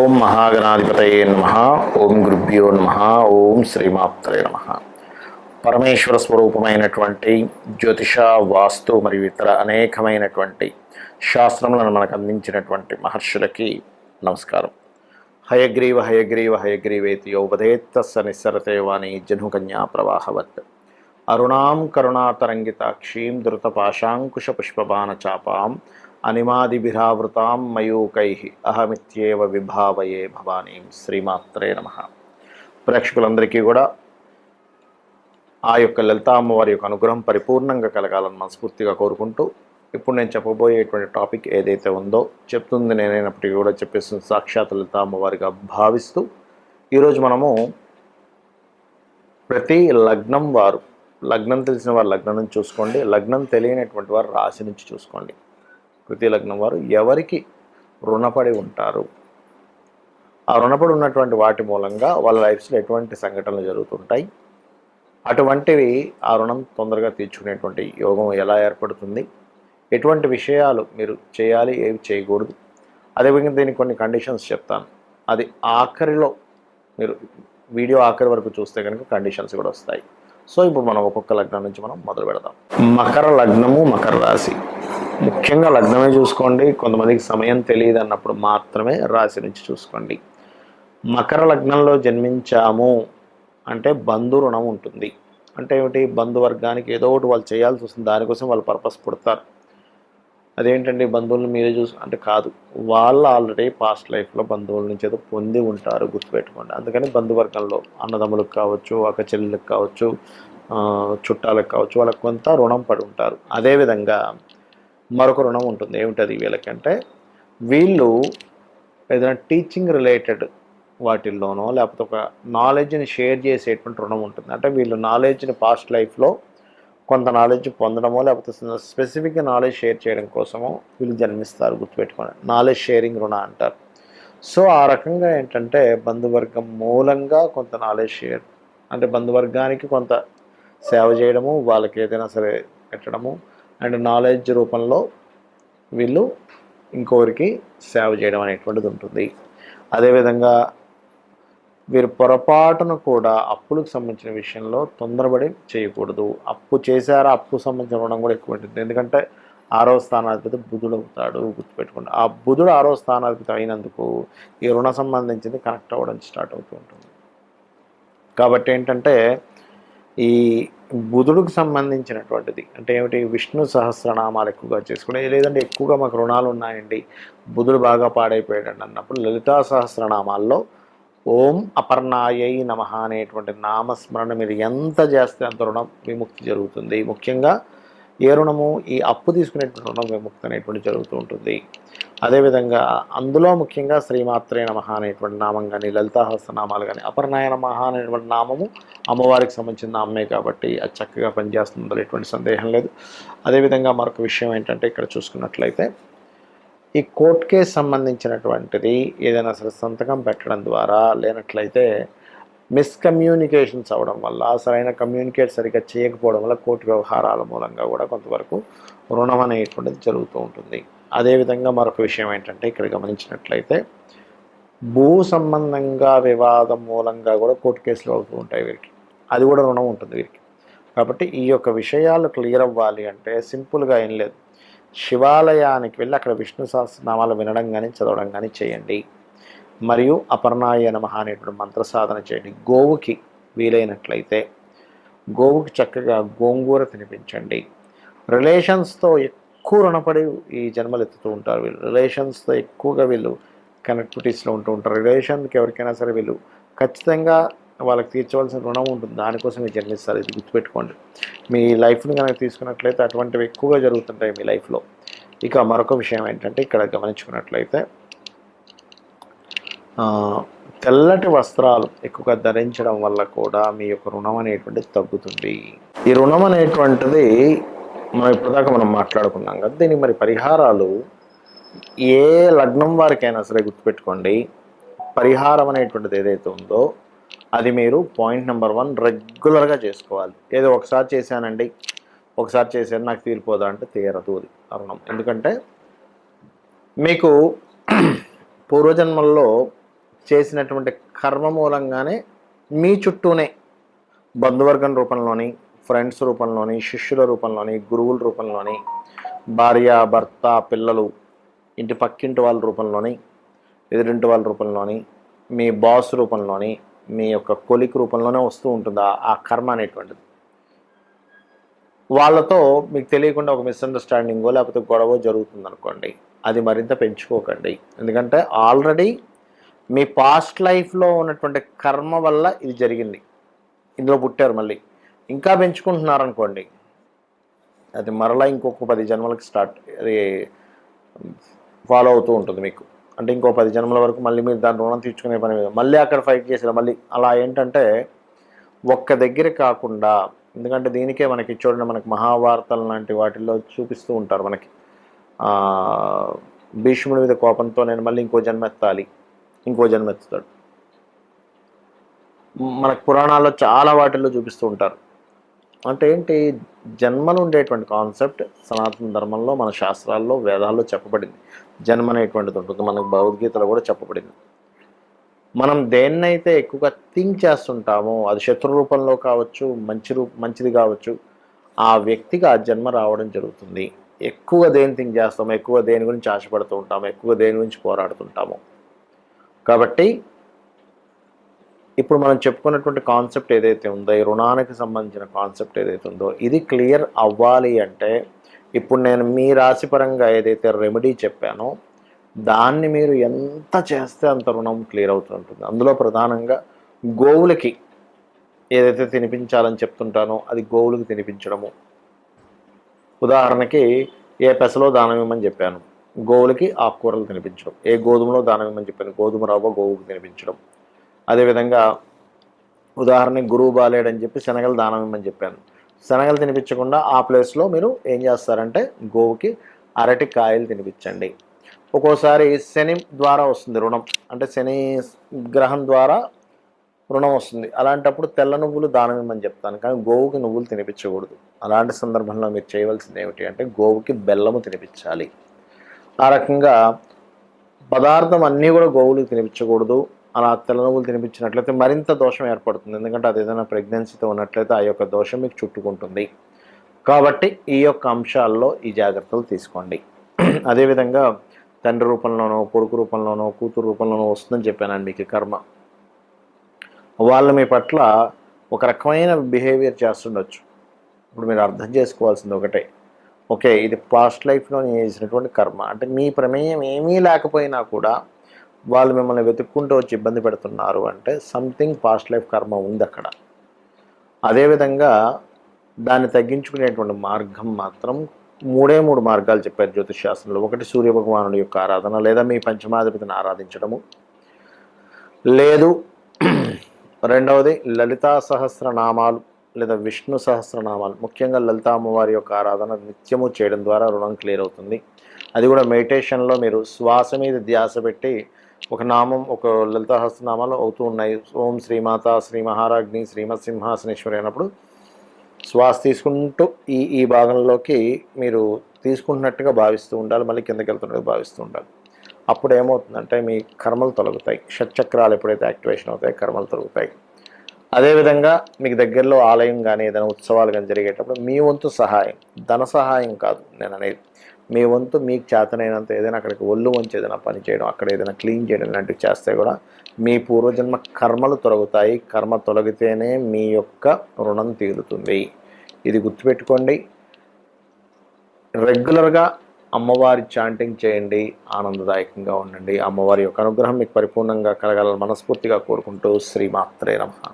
ఓం మహాగణాధిపతయే నమః. ఓం గురుభ్యో నమః. ఓం శ్రీమాత్రే నమః. పరమేశ్వర స్వరూపమైనటువంటి జ్యోతిష, వాస్తు మరియు ఇతర అనేకమైనటువంటి శాస్త్రములను మనకు అందించినటువంటి మహర్షులకి నమస్కారం. హయగ్రీవ హయగ్రీవ హయగ్రీవేతి యోపదేత్తస్స నిస్సరతే వాణి జహ్నుకన్యా ప్రవాహవత్. అరుణాం కరుణాతరంగితాక్షీం ధృతపాశాంకుశ పుష్పబాణచాపాం అనిమాదిభిరావృతాం మయూకై అహమిత్యేవ విభావయే భవానీం. శ్రీమాత్రే నమః. ప్రేక్షకులందరికీ కూడా ఆ యొక్క లలితా అమ్మవారి యొక్క అనుగ్రహం పరిపూర్ణంగా కలగాలని మనస్ఫూర్తిగా కోరుకుంటూ, ఇప్పుడు నేను చెప్పబోయేటువంటి టాపిక్ ఏదైతే ఉందో, చెప్తుంది నేనైనప్పటికీ కూడా చెప్పేస్తుంది సాక్షాత్ లలితా అమ్మవారిగా భావిస్తూ, ఈరోజు మనము ప్రతి లగ్నం వారు, లగ్నం తెలిసిన వారు లగ్నం నుంచి చూసుకోండి, లగ్నం తెలియనటువంటి వారు రాశి నుంచి చూసుకోండి. ప్రతి లగ్నం వారు ఎవరికి రుణపడి ఉంటారు, ఆ రుణపడి ఉన్నటువంటి వాటి మూలంగా వాళ్ళ లైఫ్స్లో ఎటువంటి సంఘటనలు జరుగుతుంటాయి, అటువంటివి ఆ రుణం తొందరగా తీర్చుకునేటువంటి యోగం ఎలా ఏర్పడుతుంది, ఎటువంటి విషయాలు మీరు చేయాలి, ఏవి చేయకూడదు, అదేవిధంగా దీనికి కొన్ని కండిషన్స్ చెప్తాను. అది ఆఖరిలో మీరు వీడియో ఆఖరి వరకు చూస్తే కనుక కండిషన్స్ కూడా వస్తాయి. సో ఇప్పుడు మనం ఒక్కొక్క లగ్నం నుంచి మనం మొదలు పెడదాం. మకర లగ్నము, మకర రాశి. ముఖ్యంగా లగ్నమే చూసుకోండి, కొంతమందికి సమయం తెలియదు అన్నప్పుడు మాత్రమే రాశి నుంచి చూసుకోండి. మకర లగ్నంలో జన్మించాము అంటే బంధు రుణం ఉంటుంది. అంటే ఏమిటి? బంధువర్గానికి ఏదో ఒకటి వాళ్ళు చేయాల్సి వస్తుంది, దానికోసం వాళ్ళు పర్పస్ పుడతారు. అదేంటండి బంధువులను మీరే అంటే కాదు, వాళ్ళు ఆల్రెడీ పాస్ట్ లైఫ్లో బంధువుల నుంచి ఏదో పొంది ఉంటారు, గుర్తుపెట్టుకోండి. అందుకని బంధువర్గంలో అన్నదమ్ములకు కావచ్చు, అక్క చెల్లెలకు కావచ్చు, చుట్టాలకు కావచ్చు, వాళ్ళకి కొంత రుణం పడి ఉంటారు. అదేవిధంగా మరొక రుణం ఉంటుంది. ఏమిటది వీళ్ళకంటే, వీళ్ళు ఏదైనా టీచింగ్ రిలేటెడ్ వాటిల్లోనో లేకపోతే ఒక నాలెడ్జ్ని షేర్ చేసేటువంటి రుణం ఉంటుంది. అంటే వీళ్ళు నాలెడ్జ్ని పాస్ట్ లైఫ్లో కొంత నాలెడ్జ్ పొందడమో లేకపోతే స్పెసిఫిక్గా నాలెడ్జ్ షేర్ చేయడం కోసమో వీళ్ళు జన్మిస్తారు, గుర్తుపెట్టుకోండి. నాలెడ్జ్ షేరింగ్ రుణ అంటారు. సో ఆ రకంగా ఏంటంటే బంధువర్గం మూలంగా కొంత నాలెడ్జ్ షేర్, అంటే బంధువర్గానికి కొంత సేవ చేయడము, వాళ్ళకి ఏదైనా సరే పెట్టడము, అండ్ నాలెడ్జ్ రూపంలో వీళ్ళు ఇంకొకరికి సేవ చేయడం అనేటువంటిది ఉంటుంది. అదేవిధంగా వీరు పొరపాటును కూడా అప్పులకు సంబంధించిన విషయంలో తొందరపడి చేయకూడదు. అప్పు చేశారా, అప్పు సంబంధించిన రుణం కూడా ఎక్కువ ఉంటుంది. ఎందుకంటే 6వ స్థానాధిపతి బుధుడు అవుతాడు, గుర్తుపెట్టుకోండి. ఆ బుధుడు 6వ స్థానాధిపతి అయినందుకు ఈ రుణ సంబంధించింది కనెక్ట్ అవ్వడం స్టార్ట్ అవుతూ ఉంటుంది. కాబట్టి ఏంటంటే ఈ బుధుడికి సంబంధించినటువంటిది అంటే ఏమిటి? విష్ణు సహస్రనామాలు ఎక్కువగా చేసుకునే, లేదంటే ఎక్కువగా మాకు రుణాలు ఉన్నాయండి, బుధుడు బాగా పాడైపోయాడు అన్నప్పుడు లలితా సహస్రనామాల్లో ఓం అపర్ణాయై నమః అనేటువంటి నామస్మరణ మీరు ఎంత చేస్తే అంత రుణం విముక్తి జరుగుతుంది. ముఖ్యంగా ఏ రుణము? ఈ అప్పు తీసుకునేటువంటి రుణం విముక్తి అనేటువంటి జరుగుతూ ఉంటుంది. అదేవిధంగా అందులో ముఖ్యంగా శ్రీమాత్రే నమః అనేటువంటి నామం కానీ, లలితా సహస్రనామాలు కానీ, అపర్ణాయ నమః అనేటువంటి నామము అమ్మవారికి సంబంధించిన నామే కాబట్టి అది చక్కగా పనిచేస్తుందో ఎటువంటి సందేహం లేదు. అదేవిధంగా మరొక విషయం ఏంటంటే, ఇక్కడ చూసుకున్నట్లయితే ఈ కోర్ట్ కేసు సంబంధించినటువంటిది ఏదైనా సరే సంతకం పెట్టడం ద్వారా, లేనట్లయితే మిస్కమ్యూనికేషన్స్ అవ్వడం వల్ల, సరైన కమ్యూనికేట్ సరిగ్గా చేయకపోవడం వల్ల కోర్టు వ్యవహారాల మూలంగా కూడా కొంతవరకు రుణం అనేటువంటిది జరుగుతూ ఉంటుంది. అదేవిధంగా మరొక విషయం ఏంటంటే, ఇక్కడ గమనించినట్లయితే భూ సంబంధంగా వివాదం మూలంగా కూడా కోర్టు కేసులు అవుతూ ఉంటాయి వీరికి, అది కూడా రుణం ఉంటుంది వీరికి. కాబట్టి ఈ యొక్క విషయాలు క్లియర్ అవ్వాలి అంటే సింపుల్గా ఏం లేదు, శివాలయానికి వెళ్ళి అక్కడ విష్ణు సహస్రనామాలు వినడం కానీ చదవడం కానీ చేయండి. మరియు అపర్ణాయ నమః అనేటువంటి మంత్ర సాధన చేయండి. గోవుకి వీలైనట్లయితే గోవుకి చక్కగా గోంగూర తినిపించండి. రిలేషన్స్తో ఎక్కువ రుణపడి ఈ జన్మలు ఎత్తుతూ ఉంటారు వీళ్ళు. రిలేషన్స్తో ఎక్కువగా వీళ్ళు కనెక్టివిటీస్లో ఉంటూ ఉంటారు. రిలేషన్కి ఎవరికైనా సరే వీళ్ళు ఖచ్చితంగా వాళ్ళకి తీర్చవలసిన రుణం ఉంటుంది, దానికోసం మీరు జన్మిస్తారు. ఇది గుర్తుపెట్టుకోండి. మీ లైఫ్ని కనుక తీసుకున్నట్లయితే అటువంటివి ఎక్కువగా జరుగుతుంటాయి మీ లైఫ్లో. ఇక మరొక విషయం ఏంటంటే, ఇక్కడ గమనించుకున్నట్లయితే తెల్లటి వస్త్రాలు ఎక్కువగా ధరించడం వల్ల కూడా మీ యొక్క రుణం అనేటువంటిది తగ్గుతుంది. ఈ రుణం అనేటువంటిది మనం ఇప్పటిదాకా మనం మాట్లాడుకున్నాం కదా, దీనికి మరి పరిహారాలు ఏ లగ్నం వారికైనా సరే గుర్తుపెట్టుకోండి. పరిహారం అనేటువంటిది ఏదైతే ఉందో అది మీరు పాయింట్ నెంబర్ 1 రెగ్యులర్గా చేసుకోవాలి. ఏదో ఒకసారి చేశానండి, ఒకసారి చేశాను నాకు తీరిపోదా అంటే తీరదు అది రుణం. ఎందుకంటే మీకు పూర్వజన్మల్లో చేసినటువంటి కర్మ మూలంగానే మీ చుట్టూనే బంధువర్గం రూపంలోని, ఫ్రెండ్స్ రూపంలోని, శిష్యుల రూపంలోని, గురువుల రూపంలోని, భార్య, భర్త, పిల్లలు, ఇంటి పక్కింటి వాళ్ళ రూపంలోని, ఎదురింటి వాళ్ళ రూపంలోని, మీ బాస్ రూపంలోని, మీ యొక్క కొలిక్ రూపంలోనే వస్తూ ఉంటుంది ఆ కర్మ అనేటువంటిది. వాళ్ళతో మీకు తెలియకుండా ఒక మిస్అండర్స్టాండింగో లేకపోతే గొడవ జరుగుతుందనుకోండి, అది మరింత పెంచుకోకండి. ఎందుకంటే ఆల్రెడీ మీ పాస్ట్ లైఫ్లో ఉన్నటువంటి కర్మ వల్ల ఇది జరిగింది, ఇందులో పుట్టారు, మళ్ళీ ఇంకా పెంచుకుంటున్నారనుకోండి, అది మరలా ఇంకొక 10 జన్మలకి అది ఫాలో అవుతూ ఉంటుంది మీకు. అంటే ఇంకో 10 జన్మల వరకు మళ్ళీ మీరు దాని రుణం తీర్చుకునే పని మీద మళ్ళీ అక్కడ ఫైట్ చేసారు. మళ్ళీ అలా ఏంటంటే ఒక్క దగ్గర కాకుండా, ఎందుకంటే దీనికే మనకి చూడండి, మనకి మహాభారతం లాంటి వాటిల్లో చూపిస్తూ ఉంటారు మనకి, భీష్ముడి మీద కోపంతో నేను మళ్ళీ ఇంకో జన్మెత్తాలి, ఇంకో జన్మెత్తుతాడు. మనకు పురాణాల్లో చాలా వాటిల్లో చూపిస్తూ ఉంటారు. అంటే ఏంటి, జన్మలు ఉండేటువంటి కాన్సెప్ట్ సనాతన ధర్మంలో, మన శాస్త్రాల్లో, వేదాల్లో చెప్పబడింది. జన్మ అనేటువంటిది ఉంటుంది, మనకు భగవద్గీతలో కూడా చెప్పబడింది. మనం దేన్నైతే ఎక్కువగా థింక్ చేస్తుంటామో, అది శత్రు రూపంలో కావచ్చు, మంచిది కావచ్చు, ఆ వ్యక్తికి ఆ జన్మ రావడం జరుగుతుంది. ఎక్కువ దేని థింక్ చేస్తాము, ఎక్కువ దేని గురించి ఆశపడుతూ ఉంటాము, ఎక్కువ దేని గురించి పోరాడుతుంటాము. కాబట్టి ఇప్పుడు మనం చెప్పుకున్నటువంటి కాన్సెప్ట్ ఏదైతే ఉందో, ఈ రుణానికి సంబంధించిన కాన్సెప్ట్ ఏదైతే ఉందో, ఇది క్లియర్ అవ్వాలి అంటే ఇప్పుడు నేను మీ రాశిపరంగా ఏదైతే రెమెడీ చెప్పానో దాన్ని మీరు ఎంత చేస్తే అంత రుణం క్లియర్ అవుతుంటుంది. అందులో ప్రధానంగా గోవులకి ఏదైతే తినిపించాలని చెప్తుంటానో అది గోవులకి తినిపించడము. ఉదాహరణకి ఏ పెసలో దానం ఇవ్వమని చెప్పాను, గోవులకి ఆకుకూరలు తినిపించడం. ఏ గోధుమలో దానం ఇవ్వమని చెప్పాను, గోధుమ రవ్వ గోవుకి తినిపించడం. అదేవిధంగా ఉదాహరణకి గురువు బాలేడని చెప్పి శనగలు దానం ఇవ్వమని చెప్పాను, శనగలు తినిపించకుండా ఆ ప్లేస్లో మీరు ఏం చేస్తారంటే గోవుకి అరటి కాయలు తినిపించండి. ఒక్కోసారి శని ద్వారా వస్తుంది రుణం, అంటే శని గ్రహం ద్వారా రుణం వస్తుంది. అలాంటప్పుడు తెల్ల నువ్వులు దానం ఇవ్వమని చెప్తాను, కానీ గోవుకి నువ్వులు తినిపించకూడదు. అలాంటి సందర్భంలో మీరు చేయవలసింది ఏమిటి అంటే గోవుకి బెల్లము తినిపించాలి. ఆ రకంగా పదార్థం అన్నీ కూడా గోవులకు తినిపించకూడదు. అలా తెల్ల నువ్వులు తినిపించినట్లయితే మరింత దోషం ఏర్పడుతుంది. ఎందుకంటే అది ఏదైనా ప్రెగ్నెన్సీతో ఉన్నట్లయితే ఆ యొక్క దోషం మీకు చుట్టుకుంటుంది. కాబట్టి ఈ యొక్క అంశాల్లో ఈ జాగ్రత్తలు తీసుకోండి. అదేవిధంగా తండ్రి రూపంలోనో, కొడుకు రూపంలోనో, కూతురు రూపంలోనో వస్తుందని చెప్పానండి మీకు కర్మ. వాళ్ళు మీ పట్ల ఒక రకమైన బిహేవియర్ చేస్తుండొచ్చు. ఇప్పుడు మీరు అర్థం చేసుకోవాల్సింది ఒకటే, ఓకే ఇది పాస్ట్ లైఫ్లో నేను చేసినటువంటి కర్మ, అంటే మీ ప్రమేయం ఏమీ లేకపోయినా కూడా వాళ్ళు మిమ్మల్ని వెతుక్కుంటూ వచ్చి ఇబ్బంది పెడుతున్నారు అంటే సంథింగ్ పాస్ట్ లైఫ్ కర్మ ఉంది అక్కడ. అదేవిధంగా దాన్ని తగ్గించుకునేటువంటి మార్గం మాత్రం 3 మార్గాలు చెప్పారు జ్యోతిష్ శాస్త్రంలో. ఒకటి సూర్యభగవానుడి యొక్క ఆరాధన, లేదా మీ పంచమాధిపతిని ఆరాధించడము, లేదు రెండవది లలితా సహస్రనామాలు లేదా విష్ణు సహస్రనామాలు, ముఖ్యంగా లలితా అమ్మవారి యొక్క ఆరాధన నిత్యము చేయడం ద్వారా రుణం క్లియర్ అవుతుంది. అది కూడా మెడిటేషన్లో మీరు శ్వాస మీద ధ్యాస పెట్టి ఒక నామం, ఒక లలితా సహస్రనామాలు అవుతూ ఉన్నాయి. ఓం శ్రీమాత, శ్రీ మహారాజ్ని, శ్రీమత్ సింహాసనేశ్వరి అయినప్పుడు శ్వాస తీసుకుంటూ ఈ భాగంలోకి మీరు తీసుకుంటున్నట్టుగా భావిస్తూ ఉండాలి, మళ్ళీ కిందకి వెళ్తున్నట్టుగా భావిస్తూ ఉండాలి. అప్పుడు ఏమవుతుందంటే మీ కర్మలు తొలగుతాయి. షట్చక్రాలు ఎప్పుడైతే యాక్టివేషన్ అవుతాయి కర్మలు తొలగుతాయి. అదేవిధంగా మీకు దగ్గరలో ఆలయం కానీ ఏదైనా ఉత్సవాలు కానీ జరిగేటప్పుడు మీ వంతు సహాయం, ధన సహాయం కాదు నేను అనేది, మీ వంతు మీకు చేతనైనంత ఏదైనా అక్కడికి ఒళ్ళు వంచి ఏదైనా పని చేయడం, అక్కడ ఏదైనా క్లీన్ చేయడం లాంటివి చేస్తే కూడా మీ పూర్వజన్మ కర్మలు తొలగుతాయి. కర్మ తొలగితేనే మీ యొక్క రుణం తీరుతుంది. ఇది గుర్తుపెట్టుకోండి. రెగ్యులర్గా అమ్మవారి చాంటింగ్ చేయండి, ఆనందదాయకంగా ఉండండి. అమ్మవారి యొక్క అనుగ్రహం మీకు పరిపూర్ణంగా కలగాలని మనస్ఫూర్తిగా కోరుకుంటూ శ్రీమాత్రే నమః.